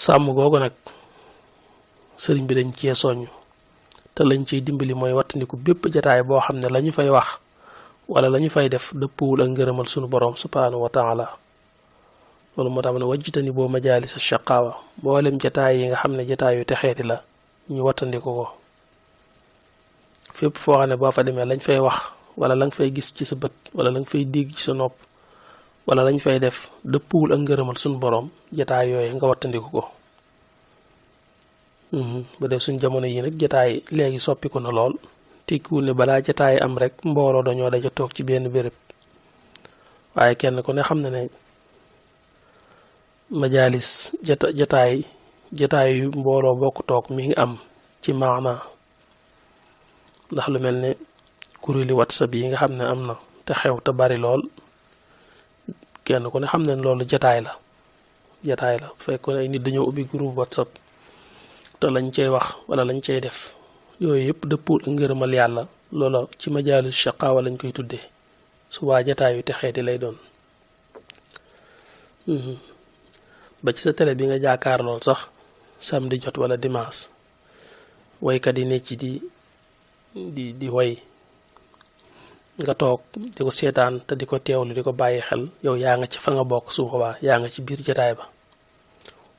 sàmm googu nag sëriñ bi dañ cee soññ te lañ ciy dimbali mooy wattandiku bépp jataay boo xam ne lañu fay wax wala lañu fay def dëppwul ak ngërëmal sunu borom subhanahu wa taala loolu moo tax ne wajjitani boo majaalis shaqaawa mboolem jataay yi nga xam ne jataay yu texeeti la ñu wattandiku ko fépp foo xam ne boo fa demee lañ fay wax wala lañ fay gis ci sa bët wala lañ fay dégg ci sa nopp wala lañ fay def dëppwul ak ngërëmal sunu borom jataay yooyu nga wattandiku ko bu dee suñ jamono yi nag jataay léegi soppiku na lool tekkiwul ne balaa jataay am rek mbooloo dañoo daja toog ci benn béréb waaye kenn ku ne xam na ne majaalis jataay yu mbooloo bokk toog mi ngi am ci maana ndax lu mel ne kuréeli WhatsApp yi nga xam ne am na te xew te bari lool kenn ku ne xam ne loolu jataay la fekk ne ay nit dañoo ubbi groupe WhatsApp te lañ cey wax wala lañ cey def yooyu yëpp dëppul ak ngërëmal yàlla loola ci majaalis shaqaawa lañ koy tuddee subaa jataayu te xeeti lay doon ba ci sa télé bi nga jaakaar lool sax samedi jot wala dimanche waykat yi ne ci di way nga toog di ko seetaan te di ko teewlu di ko bàyyi xel yow yaa nga ci fa nga bokk su boobaa yaa nga ci biir jataay ba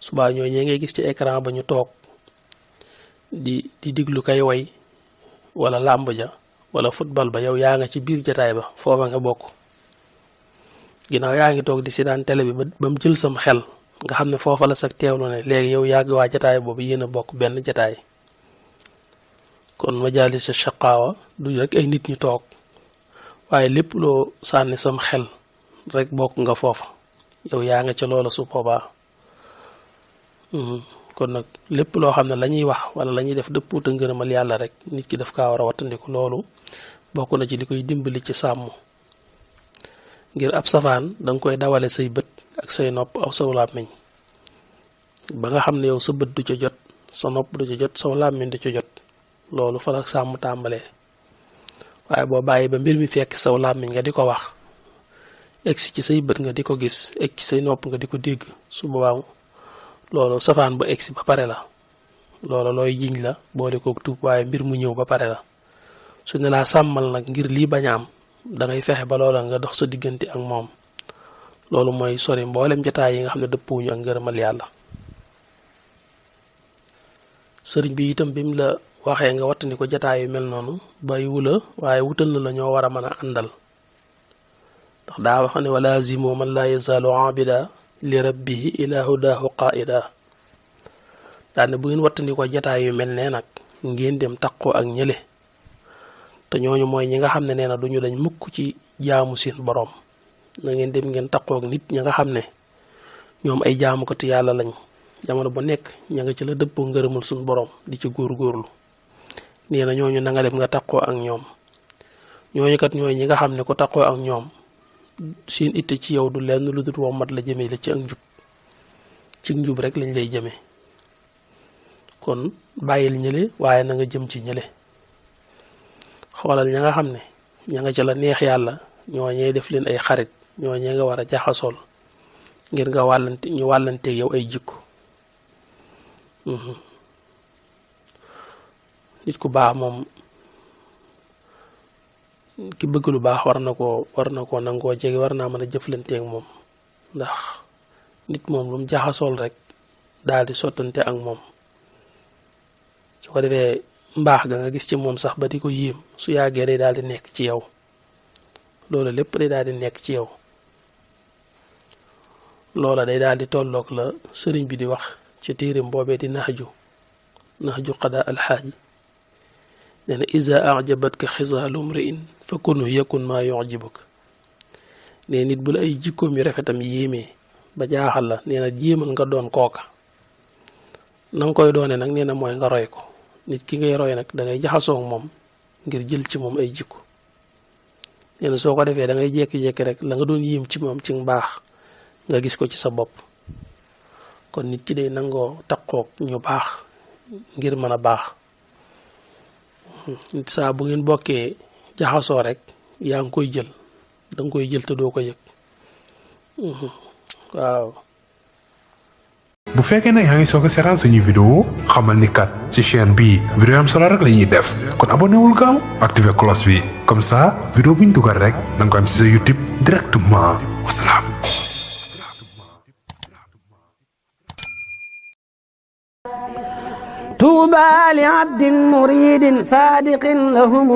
subaa ñooy ñee ngay gis ci écran ba ñu toog di diglu kay way wala làmb ja wala football ba yow yaa nga ci biir jataay ba foofa nga bokk ginnaaw yaa ngi toog di seetaan télé bi ba mu jël sam xel nga xam ne foofa la sag teewlu ne léegi yow yàgg waa jataay boobu yéen a bokk benn jataay kon majaalis shaqaawa du rek ay nit ñu toog waaye lépp loo sànni sam xel rek bokk nga foofa yow yaa nga ca loola su boobaa kon nag lépp loo xam ne la ñuy wax wala la ñuy def dëpput a ngërëmal yàlla rek nit ki daf kaa war a wattandiku loolu bokk na ci li koy dimbali ci sàmm ngir ab safaan danga koy dawale say bët ak say nopp aw saw làmmiñ ba nga xam ne yow sa bët du ca jot sa nopp du ca jot saw làmmiñ du ca jot loolu fa la sàmm tàmbalee waaye boo bàyyi ba mbir mi fekk saw làmmiñ nga di ko wax egsi ci say bët nga di ko gis egg ci say nopp nga di ko dégg su boobaa loolu safaan bu egsi ba pare la loolu looy jiñ la boole kook tuub waaye mbir mu ñëw ba pare la su ne laa sàmmal nag ngir lii bañ a am dangay fexe ba loola nga dox sa diggante ak moom loolu mooy sori mboolem jataay yi nga xam ne dëppuwuñu ak ngërëmal yàlla sëriñ bi itam bi mu la waxee nga wattandi ko jataay yu mel noonu bàyyiwu la waaye wutal na la ñoo war a mën a àndal ndax daa wax ne wala zimo man laa yazaalu abida li rabbihi ila hudahu qaida daane bu ngeen wattandi ko jataay yu mel ne nag ngeen dem taqoo ak ñële te ñooñu mooy ñi nga xam ne nee na duñu lañ mukk ci jaamu seen borom na ngeen dem ngeen taqoo ak nit ñi nga xam ne ñoom ay jaamukati yàlla lañ jamono bu nekk ña nga ci la dëppoo ngërëmal suñu borom di ci góorgóorlu nee na ñooñu na nga dem nga taqoo ak ñoom ñooñu kat ñooy ñi nga xam ne ko taqoo ak ñoom seen itte ci yow du lenn lu dul wommat la jëmee la ci ak njub ci njub rek lañ lay jëmee kon bàyyil ñële waaye na nga jëm ci ñële xoolal ña nga xam ne ña nga ca la neex yàlla ñooñee def leen ay xarit ñooñee nga war a jaxasool ngir nga ñu wàllanteeg yow ay jikko nit ku baax moom ki bëgg lu baax war na koo nangoo jege war naa mën a jëflanteeg moom ndax nit moom lu mu jaxasool rek daal di sottante ak moom su ko defee mbaax ga nga gis ci moom sax ba di ko yéem su yàggee day daal di nekk ci yow loolu lépp day daal di nekk ci yow loola day daal di tolloog la sëriñ bi di wax ci tiirim boobee di naxju qada alxaaji nee na iza ajabatka xisaalu mriin fa kunu yakun maa yujibuk ne nit bu la ay jikkoom yu rafetam yéemee ba jaaxal la nee na jéemal nga doon kooka na nga koy doone nag nee na mooy nga roy ko nit ki ngay roy nag da ngay jaxasoo moom ngir jël ci moom ay jikko nee na soo ko defee da ngay jékki-jékki rek la nga doon yéem ci moom ci mbaax nga gis ko ci sa bopp kon nit ki day nangoo taqoog ñu baax ngir mën a baax nit saa bu ngeen bokkee jaxasoo rek yaa ngi koy jël danga koy jël te doo ko yëg waaw bu fekkee ne yaa ngi soog a seetaan suñuy vidéo xamal ni kat ci chaîne bii vidéo am solo rek la ñuy def kon abonné wul gaaw activé cloche bi comme ça vidéo bu ñu dugal rek da nga ko am ci sa YouTube directement wasalaam. طوبى لعبد مريد صادق لهم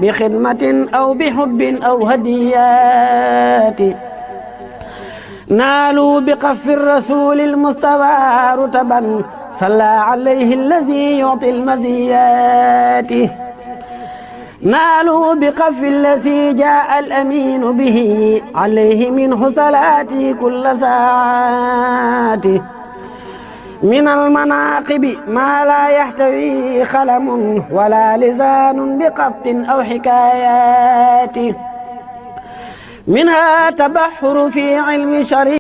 بخدمة أو بحب أو هديات نالوا بقف الرسول المصطفى رتبا صلى عليه الذي يعطي المزيات نالوا بقف الذي جاء الأمين به عليه منه صلاتي كل ساعات من المناقب ما لا يحتوي خلم ولا لسان بقبط أو حكايات منها تبحر في علم شريع